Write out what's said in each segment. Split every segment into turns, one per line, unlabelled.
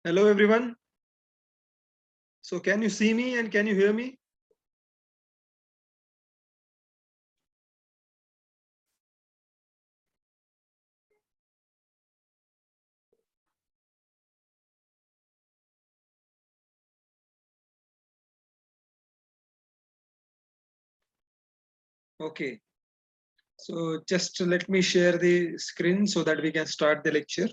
Hello everyone. So can you see me and can you hear me? Okay. So just let me share the screen so that we can start the lecture.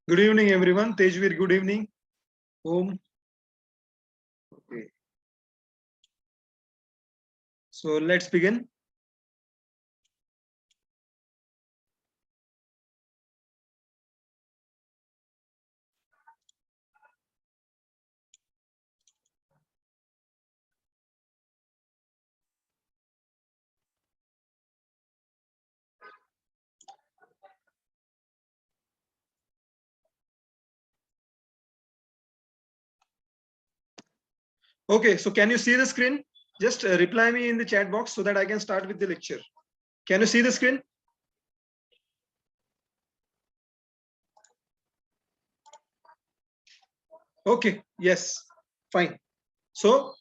Good evening everyone. Tejveer, good evening. Home. Okay. So let's begin. Okay, so can you see the screen? Just reply me in the chat box so that I can start with the lecture. Can you see the screen? Okay, yes, fine. So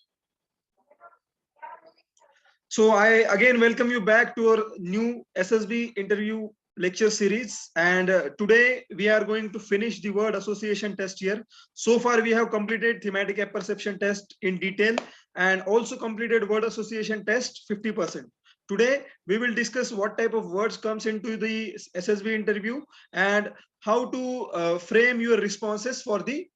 I again welcome you back to our new SSB interview lecture series, and today we are going to finish the word association test here. So far we have completed thematic apperception test in detail and also completed word association test 50%. Today we will discuss what type of words comes into the SSB interview and how to frame your responses for the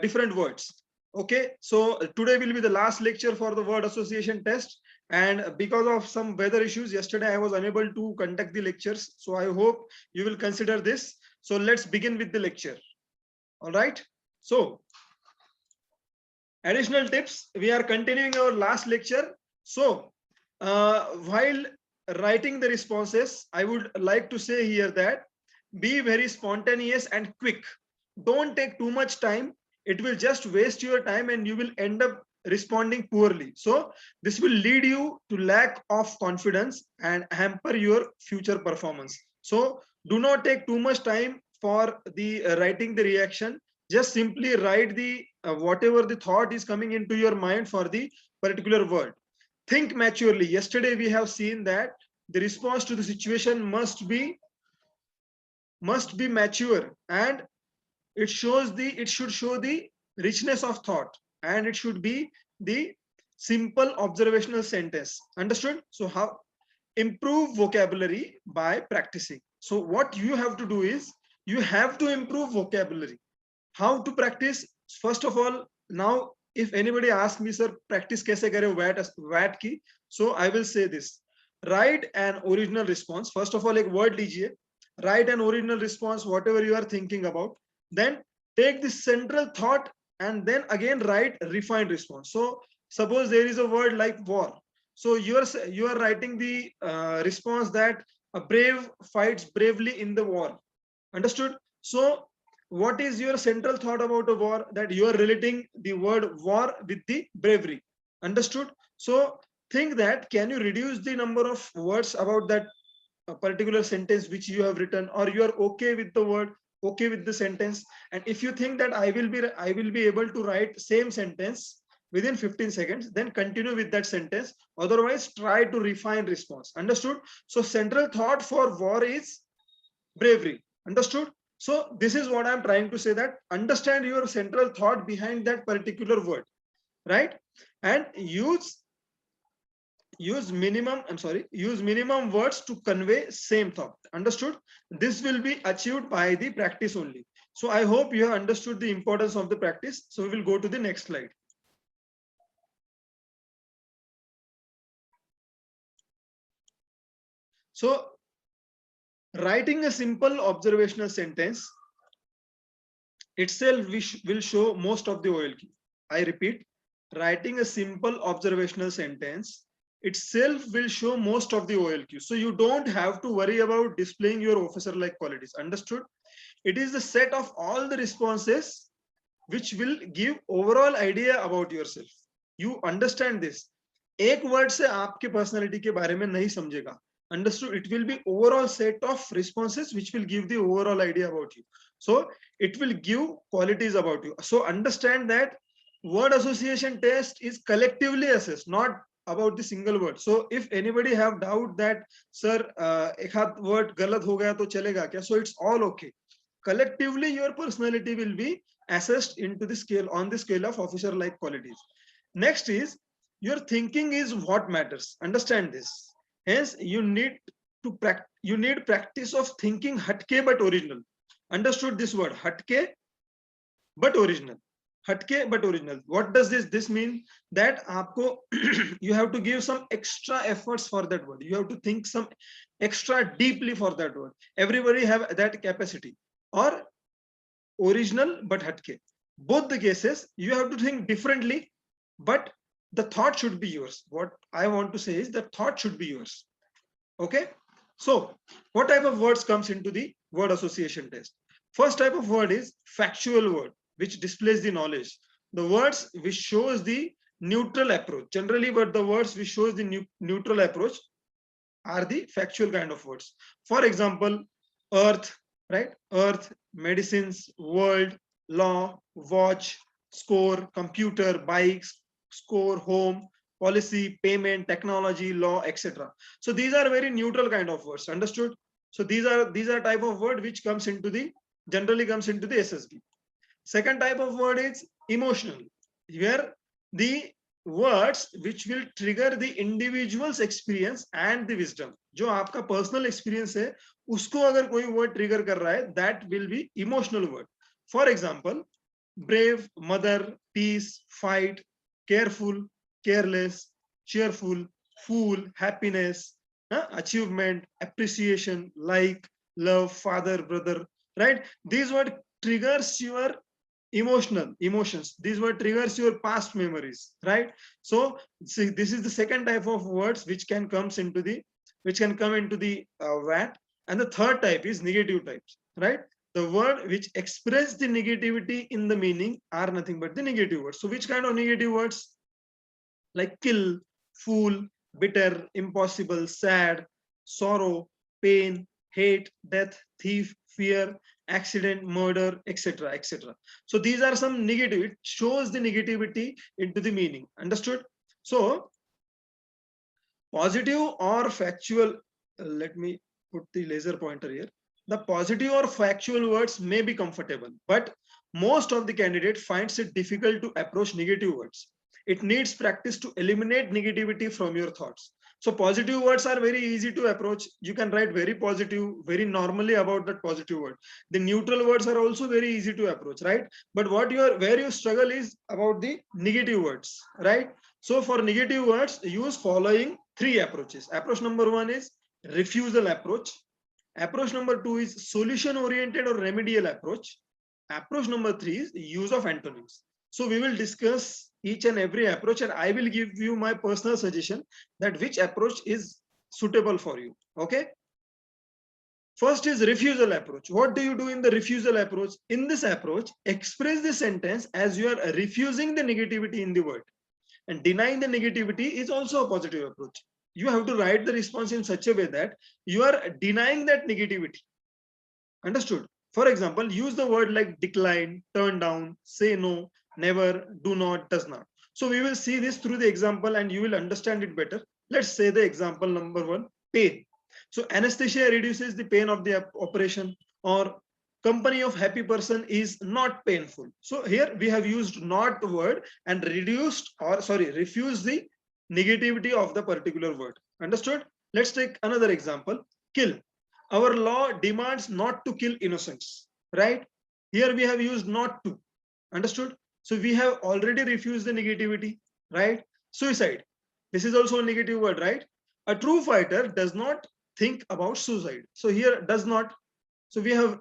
different words. Okay, so today will be the last lecture for the word association test, and because of some weather issues yesterday I was unable to conduct the lectures, so I hope you will consider this. So let's begin with the lecture. All right, so additional tips, we are continuing our last lecture. So while writing the responses, I would like to say here that be very spontaneous and quick. Don't take too much time. It will just waste your time and you will end up responding poorly. So this will lead you to lack of confidence and hamper your future performance. So do not take too much time for the writing the reaction. Just simply write the whatever the thought is coming into your mind for the particular word. Think maturely. Yesterday we have seen that the response to the situation must be mature, and it should show the richness of thought, and it should be the simple observational sentence. Understood? So how improve vocabulary by practicing. So what you have to do is you have to improve vocabulary. How to practice? First of all, now if anybody asks me, sir, practice kaise kare wat ki, so I will say this: write an original response. First of all, एक word लीजिए, write an original response whatever you are thinking about, then take the central thought and then again write refined response. So suppose there is a word like war, so you are writing the response that a brave fights bravely in the war. Understood? So what is your central thought about a war? That you are relating the word war with the bravery. Understood? So think that can you reduce the number of words about that particular sentence which you have written, or you are okay with the word, okay with the sentence. And if you think that I will be able to write same sentence within 15 seconds, then continue with that sentence. Otherwise try to refine response. Understood? So central thought for war is bravery. Understood? So this is what I'm trying to say, that understand your central thought behind that particular word, right? And use minimum words to convey same thought. Understood? This will be achieved by the practice only. So I hope you have understood the importance of the practice. So we will go to the next slide. So writing a simple observational sentence itself will show most of the OLQ. I repeat, writing a simple observational sentence itself will show most of the OLQ. So you don't have to worry about displaying your officer-like qualities. Understood? It is the set of all the responses which will give overall idea about yourself. You understand this? एक word से आपके personality के बारे में नहीं समझेगा. Understood? It will be overall set of responses which will give the overall idea about you. So it will give qualities about you. So understand that word association test is collectively assessed, not about the single word. So if anybody have doubt that sir एक हाथ word गलत हो गया तो चलेगा क्या? So it's all okay. Collectively your personality will be assessed into the scale on the scale of officer like qualities. Next is your thinking is what matters. Understand this. Hence you need practice of thinking hatke but original. Understood this word hatke but original. Hatke but original. What does this mean? That aapko you have to give some extra efforts for that word. You have to think some extra deeply for that word. Everybody have that capacity. Or original but hatke. Both the cases you have to think differently, but the thought should be yours. What I want to say is the thought should be yours. Okay. So what type of words comes into the word association test? First type of word is factual word, which displays the knowledge. The words which shows the neutral approach. Generally, but the words which shows the neutral approach are the factual kind of words. For example, earth, right? Earth, medicines, world, law, watch, score, computer, bikes, score, home, policy, payment, technology, law, etc. So these are very neutral kind of words. Understood? So these are type of word which comes into the generally comes into the SSB. Second type of word is emotional. Here the words which will trigger the individual's experience and the wisdom. जो आपका personal experience है, उसको अगर कोई word trigger कर रहा है, that will be emotional word. For example, brave, mother, peace, fight, careful, careless, cheerful, fool, happiness, achievement, appreciation, like, love, father, brother, right? These word triggers your emotions. These word triggers your past memories, right? So see, this is the second type of words which can come into the VAT. And the third type is negative types, right? The word which express the negativity in the meaning are nothing but the negative words. So which kind of negative words? Like kill, fool, bitter, impossible, sad, sorrow, pain, hate, death, thief, fear, accident, murder, etc., etc. So these are some negative. It shows the negativity into the meaning. Understood? So positive or factual, let me put the laser pointer here. The positive or factual words may be comfortable, but most of the candidate finds it difficult to approach negative words. It needs practice to eliminate negativity from your thoughts. So positive words are very easy to approach. You can write very positive, very normally about that positive word. The neutral words are also very easy to approach, right? But where you struggle is about the negative words, right? So for negative words, use following three approaches. Approach number one is refusal approach. Approach number two is solution oriented or remedial approach. Approach number three is use of antonyms. So we will discuss each and every approach, and I will give you my personal suggestion that which approach is suitable for you. Okay. First is refusal approach. What do you do in the refusal approach? In this approach, express the sentence as you are refusing the negativity in the word. And denying the negativity is also a positive approach. You have to write the response in such a way that you are denying that negativity. Understood? For example, use the word like decline, turn down, say no, never, do not, does not. So we will see this through the example and you will understand it better. Let's say the example number one, pain. So anesthesia reduces the pain of the operation, or company of happy person is not painful. So here we have used not word and refused the negativity of the particular word. Understood? Let's take another example, kill. Our law demands not to kill innocents, right? Here we have used not to. Understood? So we have already refused the negativity, right? Suicide. This is also a negative word, right? A true fighter does not think about suicide. So here does not. So we have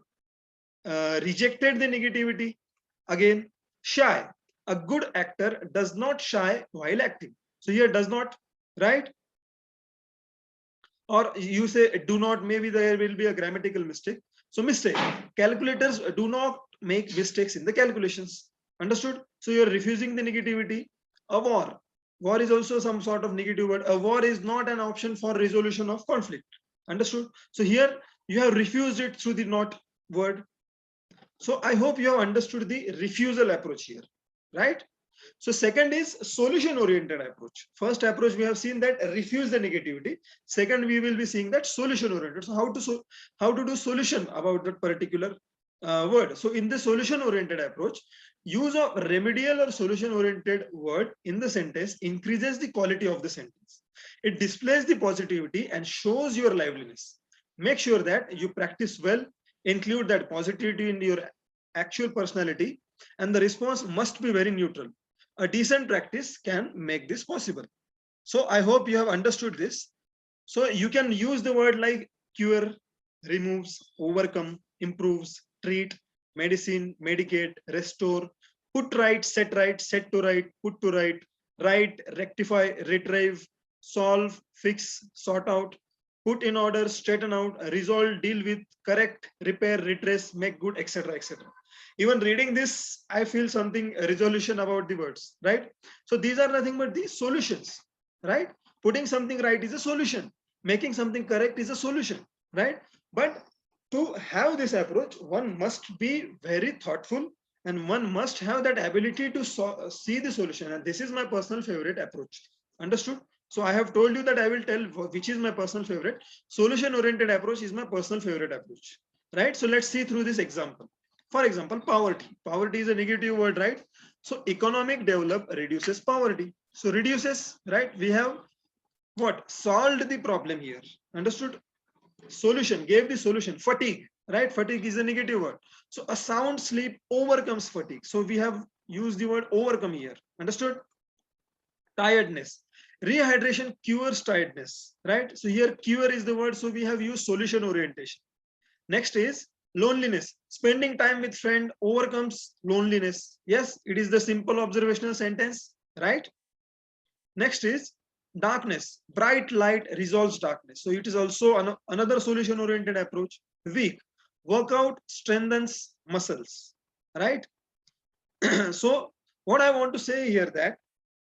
rejected the negativity. Again, shy. A good actor does not shy while acting. So here does not, right? or you say do not, maybe there will be a grammatical mistake. So mistake, calculators do not make mistakes in the calculations. Understood? So you're refusing the negativity. A war is also some sort of negative word. A war is not an option for resolution of conflict. Understood? So here you have refused it through the not word. So I hope you have understood the refusal approach here, right? So second is solution oriented approach. First approach we have seen that refuse the negativity. Second we will be seeing that solution oriented. So how to do solution about that particular word. So in the solution oriented approach, use of remedial or solution oriented word in the sentence increases the quality of the sentence. It displays the positivity and shows your liveliness. Make sure that you practice well, include that positivity in your actual personality, and the response must be very neutral. A decent practice can make this possible. So I hope you have understood this. So you can use the word like cure, removes, overcome, improves, treat, medicine, medicate, restore, put right, set to right, put to right, right, rectify, retrieve, solve, fix, sort out, put in order, straighten out, resolve, deal with, correct, repair, redress, make good, etc. etc. Even reading this, I feel something resolution about the words, right? So these are nothing but the solutions, right? Putting something right is a solution, making something correct is a solution, right? But to have this approach, one must be very thoughtful and one must have that ability to see the solution. And this is my personal favorite approach. Understood? So I have told you that I will tell which is my personal favorite. Solution oriented approach is my personal favorite approach, right? So let's see through this example. For example, poverty. Poverty is a negative word, right? So economic develop reduces poverty. So reduces, right? We have what? Solved the problem here. Understood? Solution, gave the solution. Fatigue, right? Fatigue is a negative word. So a sound sleep overcomes fatigue. So we have used the word overcome here. Understood? Tiredness. Rehydration cures tiredness, right? So here cure is the word. So we have used solution orientation. Next is loneliness. Spending time with friend overcomes loneliness. Yes, it is the simple observational sentence, right? Next is darkness. Bright light resolves darkness. So it is also another solution oriented approach. Weak. Workout strengthens muscles, right? So what I want to say here that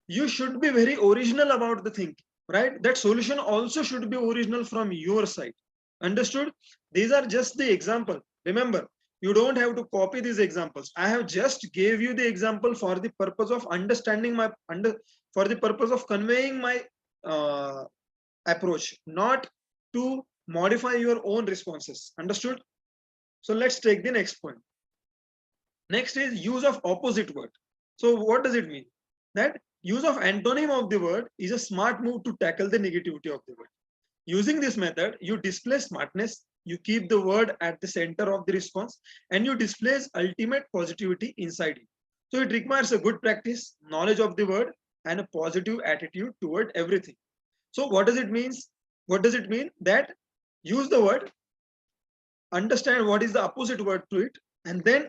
you should be very original about the thing, right? That solution also should be original from your side. Understood? These are just the example. Remember, you don't have to copy these examples. I have just gave you the example for the purpose of understanding for the purpose of conveying my approach, not to modify your own responses. Understood? So let's take the next point. Next is use of opposite word. So what does it mean? That use of antonym of the word is a smart move to tackle the negativity of the word. Using this method, you display smartness, you keep the word at the center of the response, and you display ultimate positivity inside it. So it requires a good practice, knowledge of the word, and a positive attitude toward everything. So what does it mean? What does it mean? That use the word, understand what is the opposite word to it, and then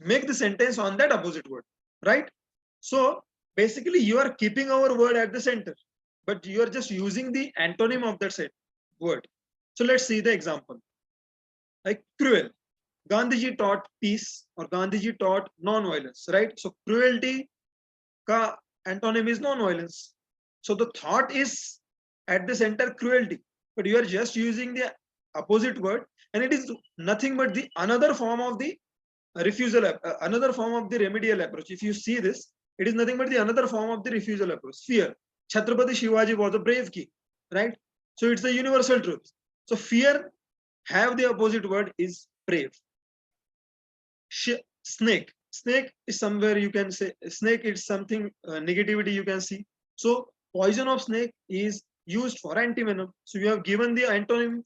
make the sentence on that opposite word, right? So basically you are keeping our word at the center, but you are just using the antonym of that word. So let's see the example. Like cruel. Gandhiji taught peace or Gandhiji taught non-violence, right? So cruelty ka antonym is non-violence. So the thought is at the center cruelty, but you are just using the opposite word, and it is nothing but the another form of the refusal, another form of the remedial approach. If you see this, it is nothing but the another form of the refusal approach. Fear. Chhatrapati Shivaji was a brave king, right? So it's the universal truth. So fear, have the opposite word is brave. Snake. Snake is somewhere you can say snake is something negativity you can see. So poison of snake is used for antivenom. So you have given the antonym.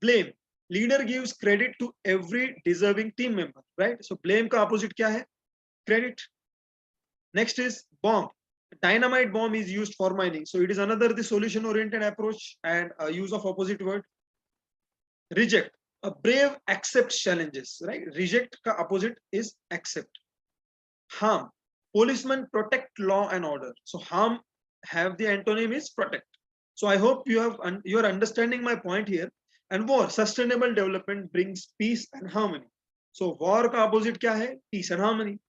Blame. Leader gives credit to every deserving team member, right? So blame ka opposite kya hai? Credit. Next is bomb. Dynamite bomb is used for mining. So it is another the solution oriented approach and use of opposite word. Reject. A brave accepts challenges, right? Reject ka opposite is accept. Harm. Policemen protect law and order. So harm, have the antonym is protect. So I hope you are understanding my point here. And war, sustainable development brings peace and harmony. So war का opposite क्या है? Peace and harmony.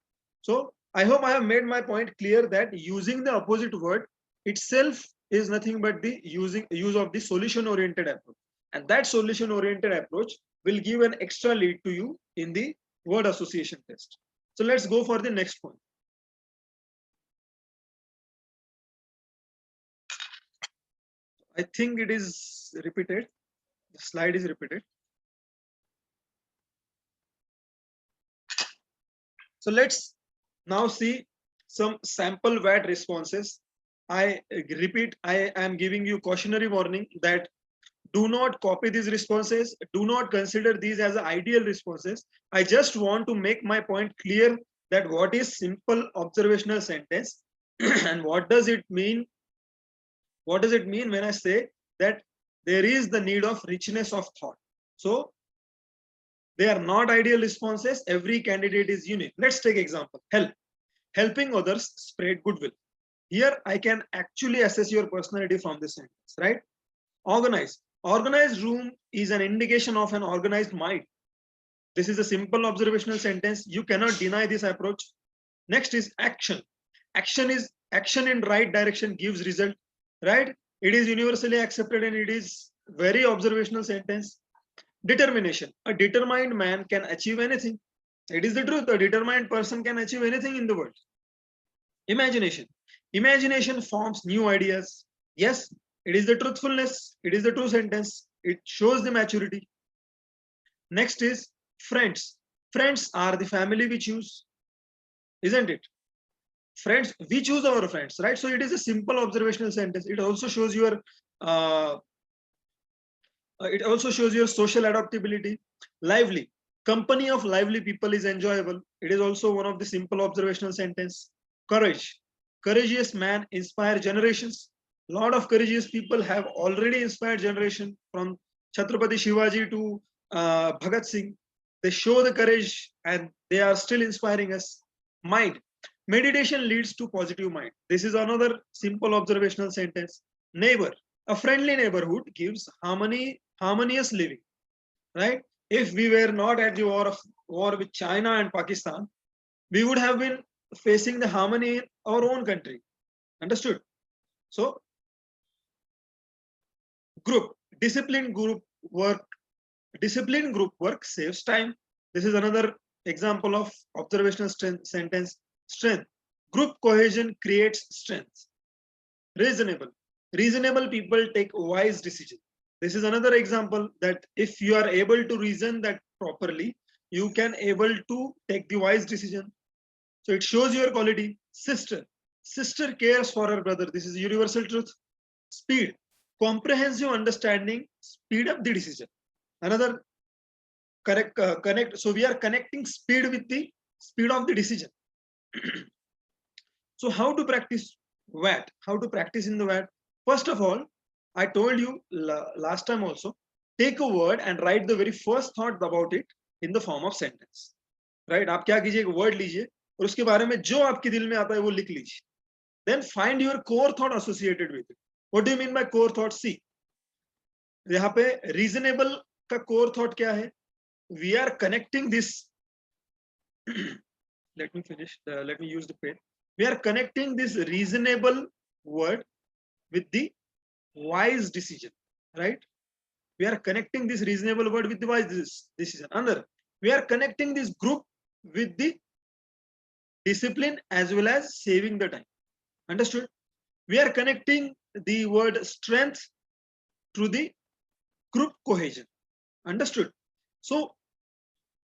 So I hope I have made my point clear that using the opposite word itself is nothing but the use of the solution oriented approach. And that solution oriented approach will give an extra lead to you in the word association test. So let's go for the next point. I think it is repeated. The slide is repeated. So let's now see some sample WAT responses. I repeat, I am giving you cautionary warning that do not copy these responses. Do not consider these as ideal responses. I just want to make my point clear that what is simple observational sentence and what does it mean? What does it mean when I say that there is the need of richness of thought? So they are not ideal responses. Every candidate is unique. Let's take example. Help. Helping others spread goodwill. Here I can actually assess your personality from this sentence, right? Organize. Organized room is an indication of an organized mind. This is a simple observational sentence. You cannot deny this approach. Next is action. Action in right direction gives result, right? It is universally accepted and it is very observational sentence. Determination. A determined man can achieve anything. It is the truth. A determined person can achieve anything in the world. Imagination. Imagination forms new ideas. Yes, it is the truthfulness. It is the true sentence. It shows the maturity. Next is friends. Friends are the family we choose, isn't it? Friends, we choose our friends, right? So it is a simple observational sentence. It also shows your social adaptability. Lively. Company of lively people is enjoyable. It is also one of the simple observational sentence. Courage. Courageous man inspire generations. A lot of courageous people have already inspired generation from Chhatrapati Shivaji to Bhagat Singh. They show the courage and they are still inspiring us. Mind. Meditation leads to positive mind. This is another simple observational sentence. Neighbor. A friendly neighborhood gives harmonious living, right? If we were not at the war with China and Pakistan, we would have been facing the harmony in our own country. Understood? So, group, disciplined group work saves time. This is another example of observational sentence. Strength. Group cohesion creates strength. Reasonable people take wise decisions. This is another example that if you are able to reason that properly, you can able to take the wise decision. So it shows your quality. Sister cares for her brother. This is universal truth. Speed. Comprehensive understanding speed up the decision. Another connect. So we are connecting speed with the speed of the decision. So how to practice WAT? How to practice in the WAT? First of all, I told you last time also, take a word and write the very first thought about it in the form of sentence. Right? आप क्या कीजिए, एक word लीजिए और उसके बारे में जो आपके दिल में आता है वो लिख लीजिए. Then find your core thought associated with it. What do you mean by core thought? See, यहाँ पे reasonable का core thought क्या है? We are connecting this. Let me finish. Let me use the pen. We are connecting this reasonable word with the wise decision, right? We are connecting this reasonable word with the wise decision. Another, we are connecting this group with the discipline as well as saving the time. Understood? We are connecting the word strength to the group cohesion. Understood? So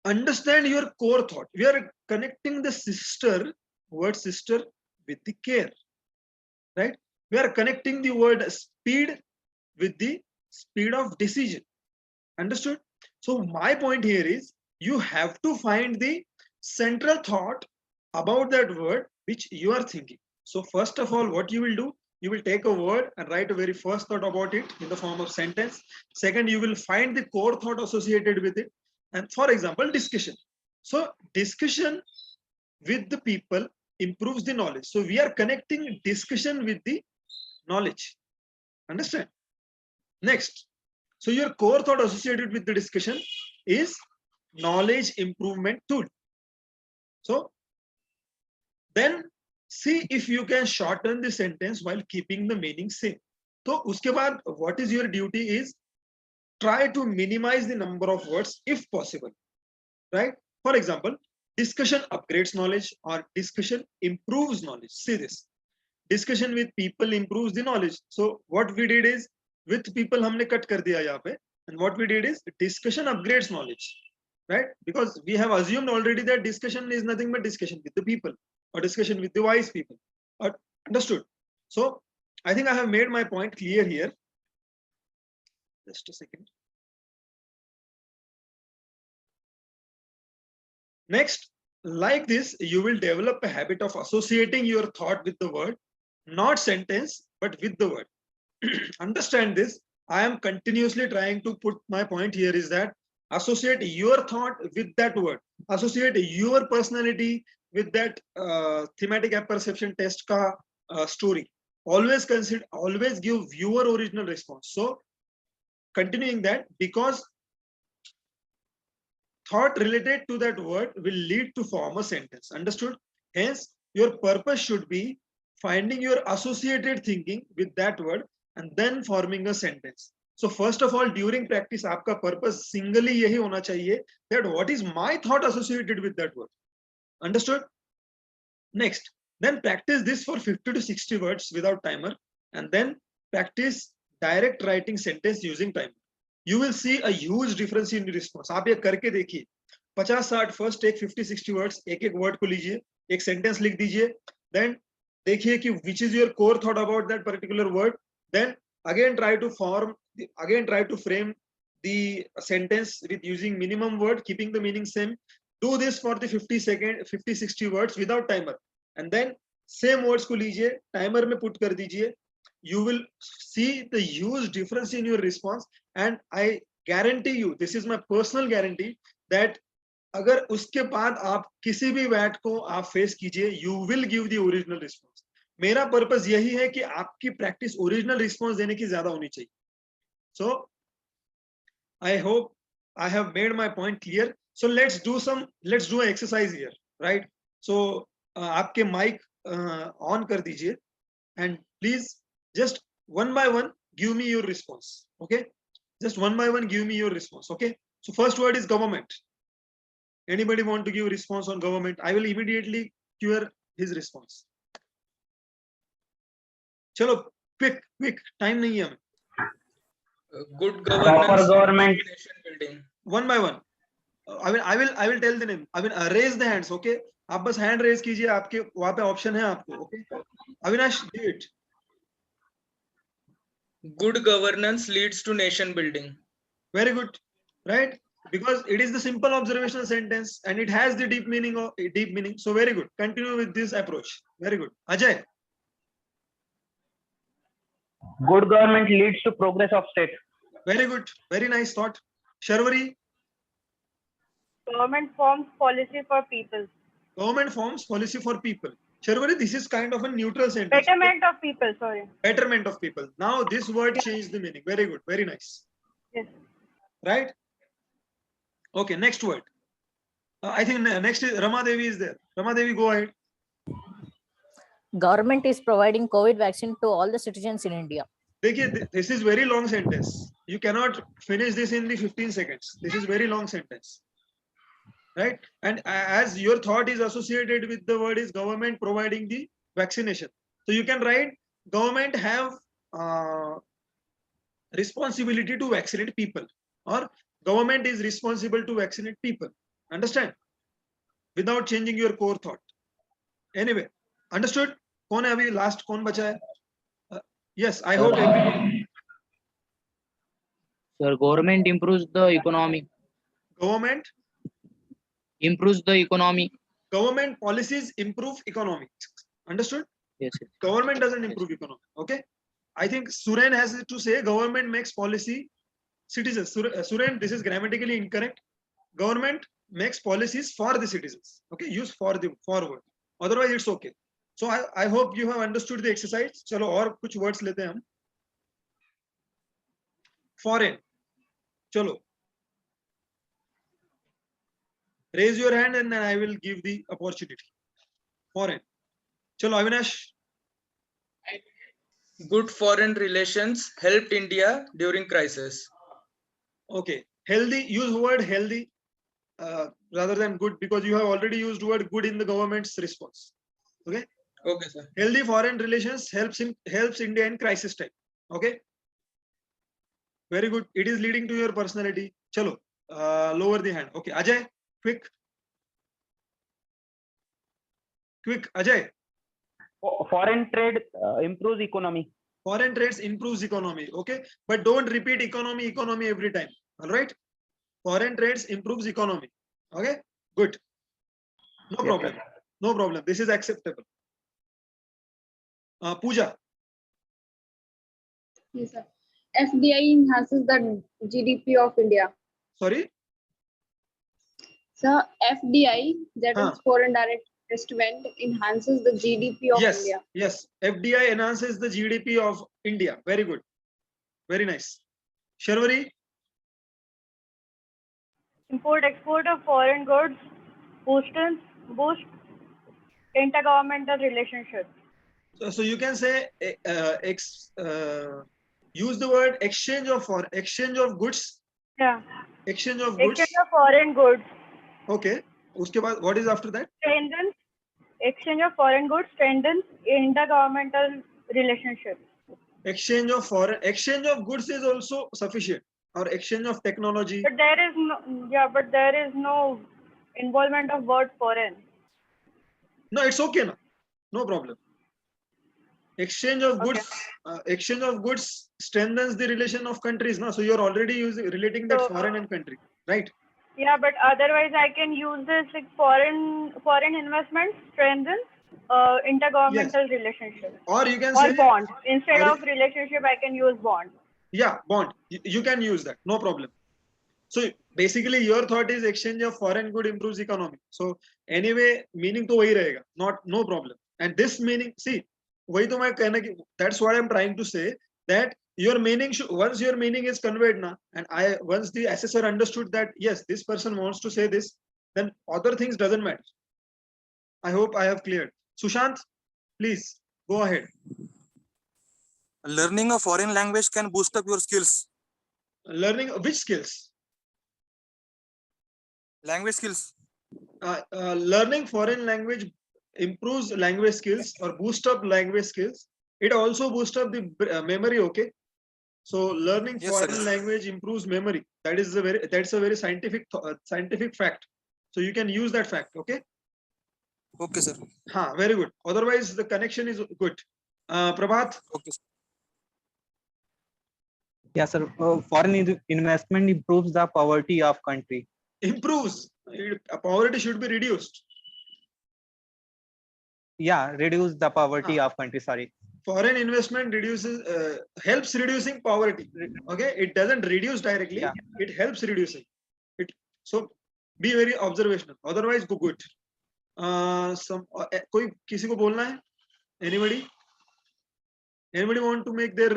understand your core thought. We are connecting the word sister with the care, right? We are connecting the word speed with the speed of decision. Understood? So my point here is you have to find the central thought about that word which you are thinking. So first of all, what you will do, you will take a word and write a very first thought about it in the form of sentence. Second, you will find the core thought associated with it. And for example, discussion. So discussion with the people improves the knowledge. So we are connecting discussion with the knowledge. Understand? Next, so your core thought associated with the discussion is knowledge improvement tool. So then see if you can shorten the sentence while keeping the meaning same. So uske baad what is your duty is try to minimize the number of words if possible, right? For example, discussion upgrades knowledge or discussion improves knowledge. See this. Discussion with people improves the knowledge. So what we did is with people हमने cut कर दिया यहाँ पे, and what we did is discussion upgrades knowledge, right? Because we have assumed already that discussion is nothing but discussion with the people or discussion with the wise people. Understood? So I think I have made my point clear here. Just a second. Next, like this, you will develop a habit of associating your thought with the word, not sentence, but with the word. Understand this. I am continuously trying to put my point here is that associate your thought with that word. Associate your personality with that thematic apperception test ka story. Always consider, always give your original response. So continuing that, because thought related to that word will lead to form a sentence. Understood? Hence, your purpose should be finding your associated thinking with that word and then forming a sentence. So first of all, during practice, आपका purpose singly यही होना चाहिए that what is my thought associated with that word. Understood? Next, then practice this for 50 to 60 words without timer, and then practice direct writing sentence using timer. You will see a huge difference in response. आप ये करके देखिए 50-60 first take 50-60 words, एक एक word को लीजिए, एक sentence लिख दीजिए, then देखिए कि which is your core thought about that particular word, then again try to frame the sentence with using minimum word, keeping the meaning same. Do this for the 50-60 words without timer, and then same words को लीजिए, timer में put कर दीजिए. You will see the huge difference in your response, and I guarantee you, this is my personal guarantee, that अगर उसके बाद आप किसी भी WAT को आप फेस कीजिए, you will give the original response. मेरा पर्पस यही है कि आपकी प्रैक्टिस ओरिजिनल रिस्पॉन्स देने की ज्यादा होनी चाहिए. So I hope I have made my point clear. So let's do an exercise here, right? So आपके mic on कर दीजिए, and please just one by one give me your response. Okay, just one by one give me your response. Okay, so first word is government. Anybody want to give response on government? I will immediately cure his response. चलो quick, time नहीं है हमें.
Good governance.
Proper government.
Nation building.
One by one. I will tell the name. I will raise the hands. Okay, आप बस hand raise कीजिए, आपके वहाँ पे option है आपको. Okay, Avinash, do it.
Good governance leads to nation building.
Very good, right? Because it is the simple observational sentence and it has the deep meaning. So very good. Continue with this approach. Very good. Ajay.
Good government leads to progress of state.
Very good. Very nice thought. Sharvari.
Government forms policy for people.
Government forms policy for people. Sharvari, this is kind of a neutral sentence.
Betterment of people, sorry.
Betterment of people. Now this word changed the meaning. Very good. Very nice.
Yes.
Right? Okay, next word. I think next is Rama Devi is there. Rama Devi, go ahead.
Government is providing COVID vaccine to all the citizens in India.
देखिए, this is very long sentence. You cannot finish this in the 15 seconds. This is very long sentence. Right? And as your thought is associated with the word is government providing the vaccination. So you can write government have responsibility to vaccinate people, or government is responsible to vaccinate people. Understand? Without changing your core thought. Anyway, understood? कौन है अभी last कौन बचा है? Yes, I hope everybody.
Sir, government improves the economy.
Government
Improves the economy.
Government policies improve economy. Understood?
Yes, sir.
Government doesn't improve economy. Okay. I think Suren has to say government makes policy citizens. Suren, this is grammatically incorrect. Government makes policies for the citizens. Okay. Use for the forward. Otherwise, it's okay. So I hope you have understood the exercise. चलो और कुछ words लेते हैं हम. foreign. Chalo. Raise your hand and then I will give the opportunity. Foreign. Chalo, Avinash.
Good foreign relations helped India during crisis.
Okay. Healthy. Use word healthy rather than good, because you have already used word good in the government's response. Okay.
Okay, sir.
Healthy foreign relations helps India in crisis time. Okay. Very good. It is leading to your personality. Chalo. Lower the hand. Okay. Ajay, quick. Ajay.
Foreign trade improves economy.
Foreign trades improves economy. Okay. But don't repeat economy every time. All right. Foreign trades improves economy. Okay. Good. No
Yes,
problem.
sir.
No problem. This is acceptable. Pooja.
Yes, sir. FDI enhances the GDP of India.
Sorry.
So FDI, that
Huh.
is foreign direct investment, enhances the GDP of
Yes.
India.
Yes. FDI enhances the GDP of India. Very good. Very nice. Sharvari.
Import export of foreign goods boost intergovernmental relationships.
So you can say use the word exchange of goods.
Yeah.
Exchange of goods.
Exchange of foreign goods
Okay. Uske baad, what is after that?
strengthens exchange of foreign goods strengthens intergovernmental relationships.
Exchange of goods is also sufficient, or exchange of technology.
But there is no involvement of word foreign.
No, it's okay now. No problem. Exchange of goods. Exchange of goods strengthens the relation of countries. Now, so you're already relating that
So,
foreign and country, right?
Yeah, but otherwise I can use this like foreign investment strengthens intergovernmental relationships.
Or you can
Or
say
bond. Instead
or-
of relationship, I can use bond.
yeah, bond. You can use that. No problem. So basically, your thought is exchange of foreign good improves economy. So anyway, meaning to wahi rahega. No problem. And this meaning, see, wahi to main kehna ki, that's what I'm trying to say. That your meaning once your meaning is conveyed na, and once the assessor understood that yes, this person wants to say this, then other things doesn't matter. I hope I have cleared. Sushant, please go ahead.
Learning a foreign language can boost up your skills.
Learning which skills?
Language skills.
Learning foreign language improves language skills or boost up language skills. It also boosts up the memory. Okay, so learning
Yes,
foreign
sir.
language improves memory. That's a very scientific fact. So you can use that fact. Okay.
Okay, sir.
Very good. Otherwise, the connection is good. Prabhat.
Okay, sir.
Yes, sir. Foreign investment improves the poverty of country.
Improves. Poverty should be reduced.
Yeah, reduce the poverty of country. Sorry.
Foreign investment helps reducing poverty. Okay, it doesn't reduce directly.
Yeah.
It helps reducing it. So be very observational. Otherwise, go good. कोई किसी को बोलना है? Anybody want to make their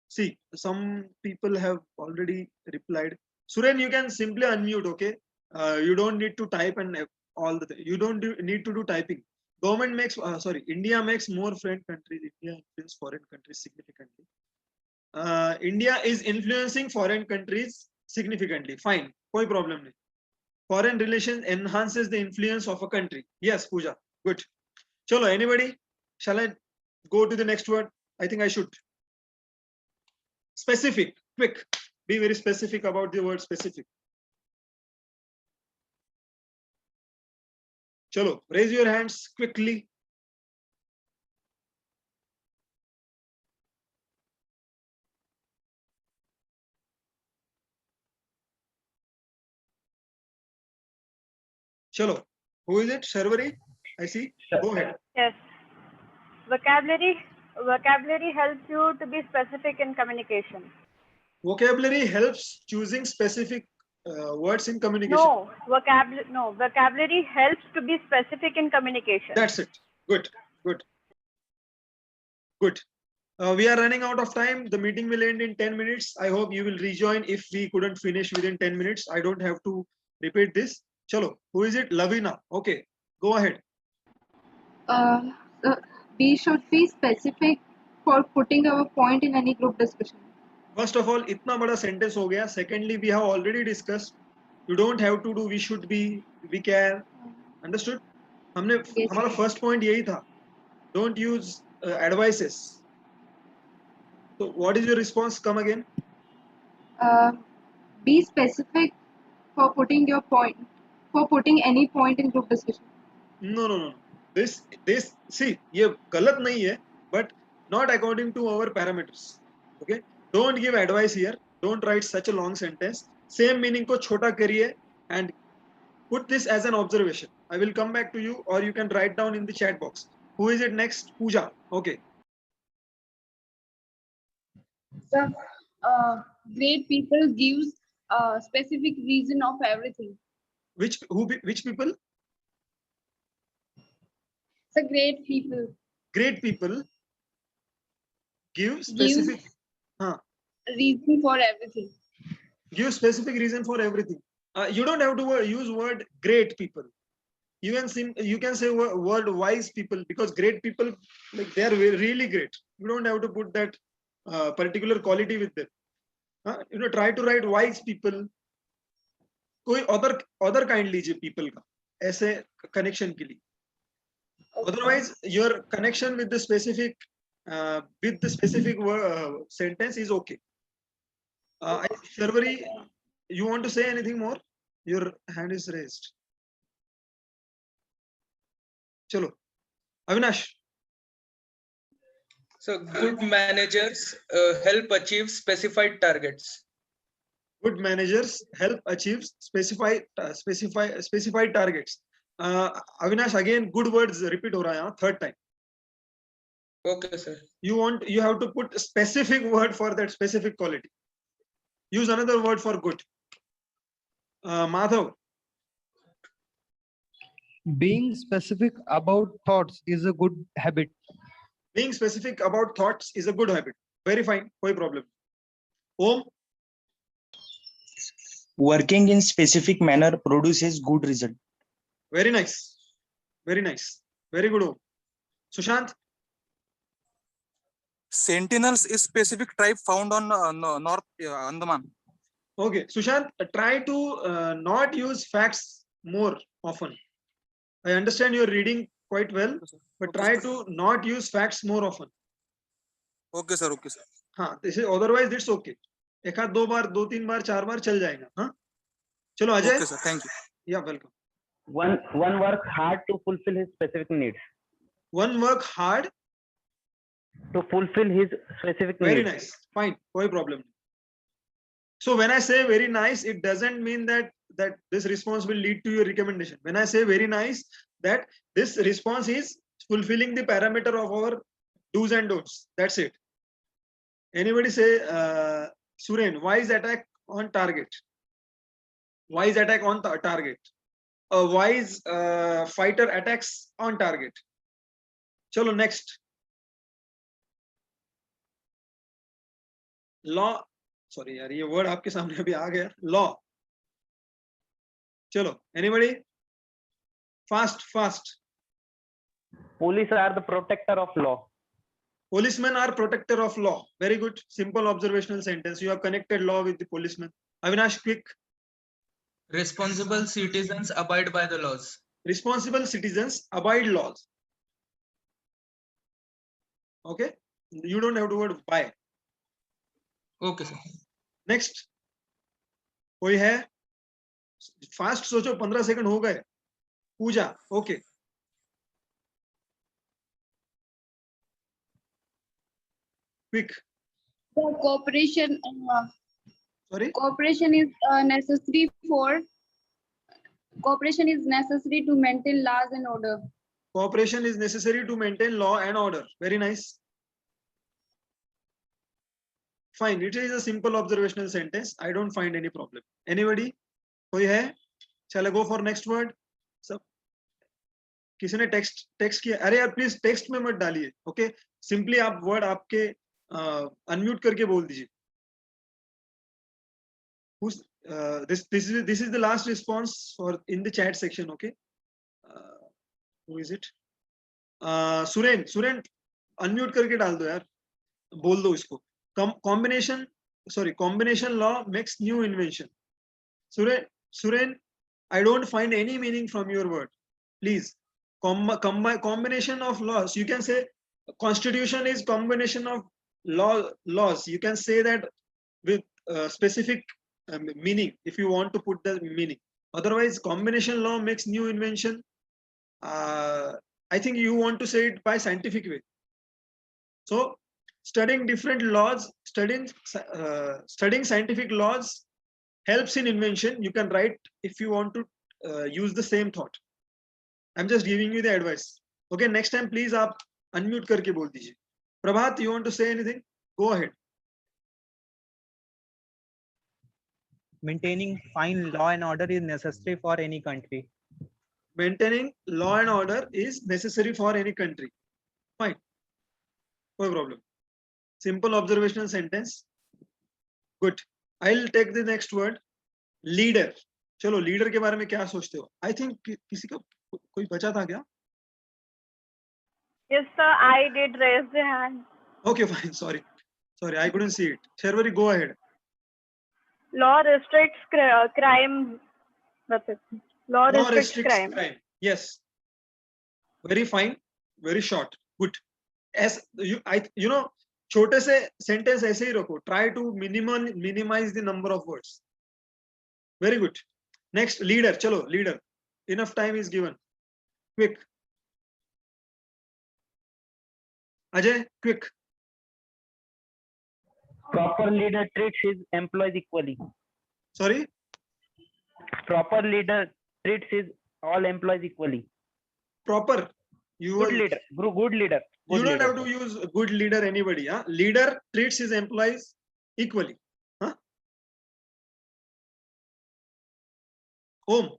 see, some people have already replied. Suren, you can simply unmute. Okay, you don't need to type and all the you don't need to do typing. Government makes India makes more friend countries. India influences foreign countries significantly. India is influencing foreign countries significantly. Fine, koi problem nahi. Foreign relations enhances the influence of a country. Yes, Pooja. Good. Chalo, anybody? Shall I go to the next word? I think I should. Specific. Quick. Be very specific about the word specific. Chalo, raise your hands quickly. Chalo, who is it? Sharvari? I see. Go ahead.
Yes. Vocabulary helps you to be specific in communication.
Vocabulary helps choosing specific words in communication.
No, vocabulary helps to be specific in communication.
That's it. Good. We are running out of time. The meeting will end in 10 minutes. I hope you will rejoin if we couldn't finish within 10 minutes. I don't have to repeat this. Chalo, who is it? Lavina. Okay, go ahead.
We should be specific for putting our point in any group discussion.
First of all, itna bada sentence ho gaya. Secondly, we have already discussed. You don't have to do we should be, we can. Understood? हमने
Yes.
हमारा first point यही था. Don't use advices. So what is your response? Come again.
Be specific for putting your point, for putting any point in group discussion.
No. This see ये गलत नहीं है, but not according to our parameters. Okay. Don't give advice here. Don't write such a long sentence. Same meaning को छोटा करिए and put this as an observation. I will come back to you, or you can write down in the chat box. Who is it next? Pooja. Okay.
So, great people gives a specific reason of everything.
Which people?
So great people
Great people give specific.
reason for everything.
Give specific reason for everything. You don't have to use word great people. You can say word wise people, because great people, like, they are really great. You don't have to put that particular quality with them. Try to write wise people. कोई other kind लीजिए people का ऐसे connection के लिए. Otherwise, your connection with the specific sentence is okay. Sharvari, you want to say anything more? Your hand is raised. Chalo, Avinash.
So good managers help achieve specified targets.
Good managers help achieve specified targets. Avinash, again, good words repeat हो रहा है यहाँ third time.
Okay, sir.
You have to put a specific word for that specific quality. Use another word for good. Madhav.
Being specific about thoughts is a good habit.
Being specific about thoughts is a good habit. Very fine. No problem. Om.
Working in specific manner produces good result.
Very nice. Very nice. Very good. Om. Sushant.
Sentinels is specific tribe found on North Andaman.
Okay, Sushant, try to not use facts more often. I understand you're reading quite well, but try to not use facts more often.
Okay, sir. Okay, sir.
हाँ, otherwise it's okay. एक आध दो बार, दो तीन बार, चार बार चल जाएगा. हाँ, चलो Ajay.
Okay, sir. Thank you.
Yeah, welcome.
One works hard to fulfill his specific needs.
One work hard
To fulfill his specific
very
needs.
nice. Fine, no problem. So when I say very nice, it doesn't mean that this response will lead to your recommendation. When I say very nice, that this response is fulfilling the parameter of our do's and don'ts. That's it. Anybody say, Suren, wise attack on target? Wise attack on target. A wise fighter attacks on target. Chalo, next. Law. Sorry यार, ये word आपके सामने अभी आ गया. Law. चलो, anybody? Fast.
Police are the protector of law.
Policemen are protector of law. Very good. Simple observational sentence. You have connected law with the policeman. Avinash, quick.
Responsible citizens abide by the laws.
Responsible citizens abide laws. Okay. You don't have to word by.
Okay, sir.
Next. कोई है? Fast सोचो, 15 second हो गए. पूजा. Okay. Quick.
So cooperation.
Sorry.
Cooperation is necessary to maintain laws and order.
Cooperation is necessary to maintain law and order. Very nice. Fine. It is a simple observational sentence. I don't find any problem. Anybody? कोई है? Shall I go for next word? सब किसी ने text किया? अरे यार please text में मत डालिए. Okay. Simply आप word आपके अनम्यूट करके बोल दीजिए. Who's this is the last response for in the chat section. Okay, who is it? Suren unmute करके डाल दो यार, बोल दो इसको. Combination law makes new invention. Suren, I don't find any meaning from your word. Please, combination of laws. You can say constitution is combination of laws. You can say that with specific meaning if you want to put the meaning. Otherwise, combination law makes new invention. I think you want to say it by scientific way. So, studying different laws, studying scientific laws helps in invention. You can write if you want to use the same thought. I'm just giving you the advice. Okay, next time please आप unmute करके बोल दीजिए. Prabhat, you want to say anything? Go ahead.
Maintaining fine law and order is necessary for any country.
Maintaining law and order is necessary for any country. Fine. No problem. Simple observational sentence. Good. I'll take the next word. Leader. चलो leader के बारे में क्या सोचते हो? I think किसी का कोई बचा था क्या?
Yes, sir. I did raise the hand.
Okay, fine. Sorry, I couldn't see it. Sharwari, go ahead.
Law restricts crime. That's it. Law restricts crime.
Yes. Very fine. Very short. Good. As you know, छोटे से sentence ऐसे ही रखो. Try to minimize the number of words. Very good. Next, leader. चलो, leader. Enough time is given. Quick. Ajay, quick.
Proper leader treats his employees equally.
Sorry?
Proper leader treats his all employees equally.
Proper.
Good leader. Good leader.
You don't have to use good leader anybody. Huh? Leader treats his employees equally. Huh? Om.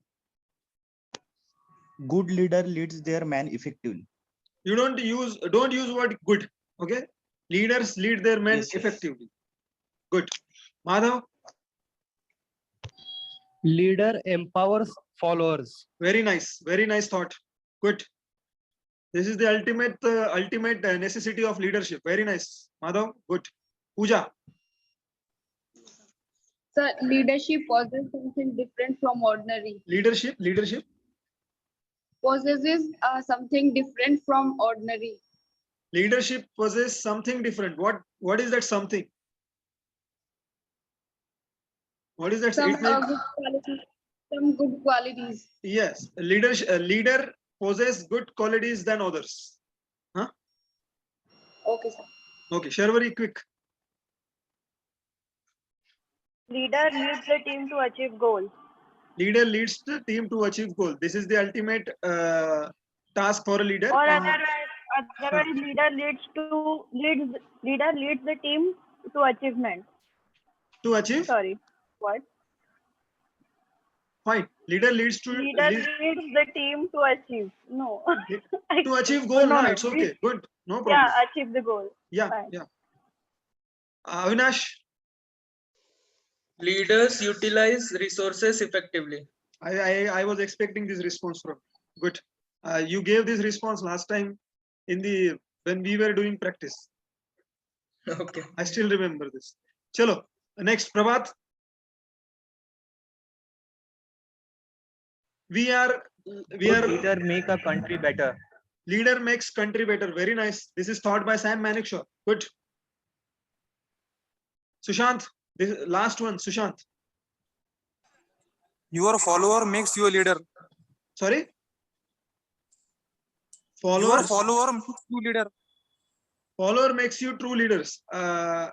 Good leader leads their man effectively.
You don't use word good. Okay. Leaders lead their men effectively. Good. Madhav.
Leader empowers followers.
Very nice. Very nice thought. Good. This is the ultimate necessity of leadership. Very nice. Madhav. Good. Pooja.
So leadership possesses something different from ordinary.
Leadership
Possesses something different from ordinary.
Leadership possesses something different. What is that something? What is that?
Some good qualities. Some good qualities.
Yes, leader possesses good qualities than others. Huh?
Okay, sir.
Okay, Sharwari, quick.
Leader leads the team to achieve goals.
Leader leads the team to achieve goal. This is the ultimate task for a leader.
Or otherwise, leader leads the team to achievement.
To achieve?
Sorry, what?
Fine. Leader leads
leads the team to achieve. No.
To achieve goal. No, it's okay. Good. No problem.
Yeah, achieve the goal.
Yeah,
Fine.
yeah. Avinash.
Leaders utilize resources effectively.
I was expecting this response from. Good. You gave this response last time when we were doing practice.
Okay.
I still remember this. Chalo. Next, Prabhat.
Leader make a country better.
Leader makes country better. Very nice. This is taught by Sam Manekshaw. Good. Sushant. This last one, Sushant.
Your follower makes you a leader.
Sorry?
Your follower makes you leader.
Follower makes you true leaders. I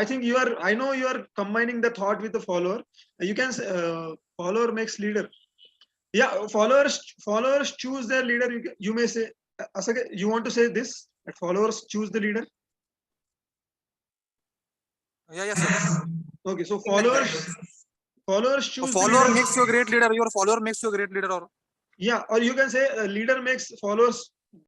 think I know you are combining the thought with the follower. You can say follower makes leader. Yeah, followers choose their leader. You may say, you want to say this, that followers choose the leader?
Yeah, sir.
Okay, so followers choose.
Follower makes you a great leader. Your follower makes you a great leader.
Yeah, or you can say leader makes followers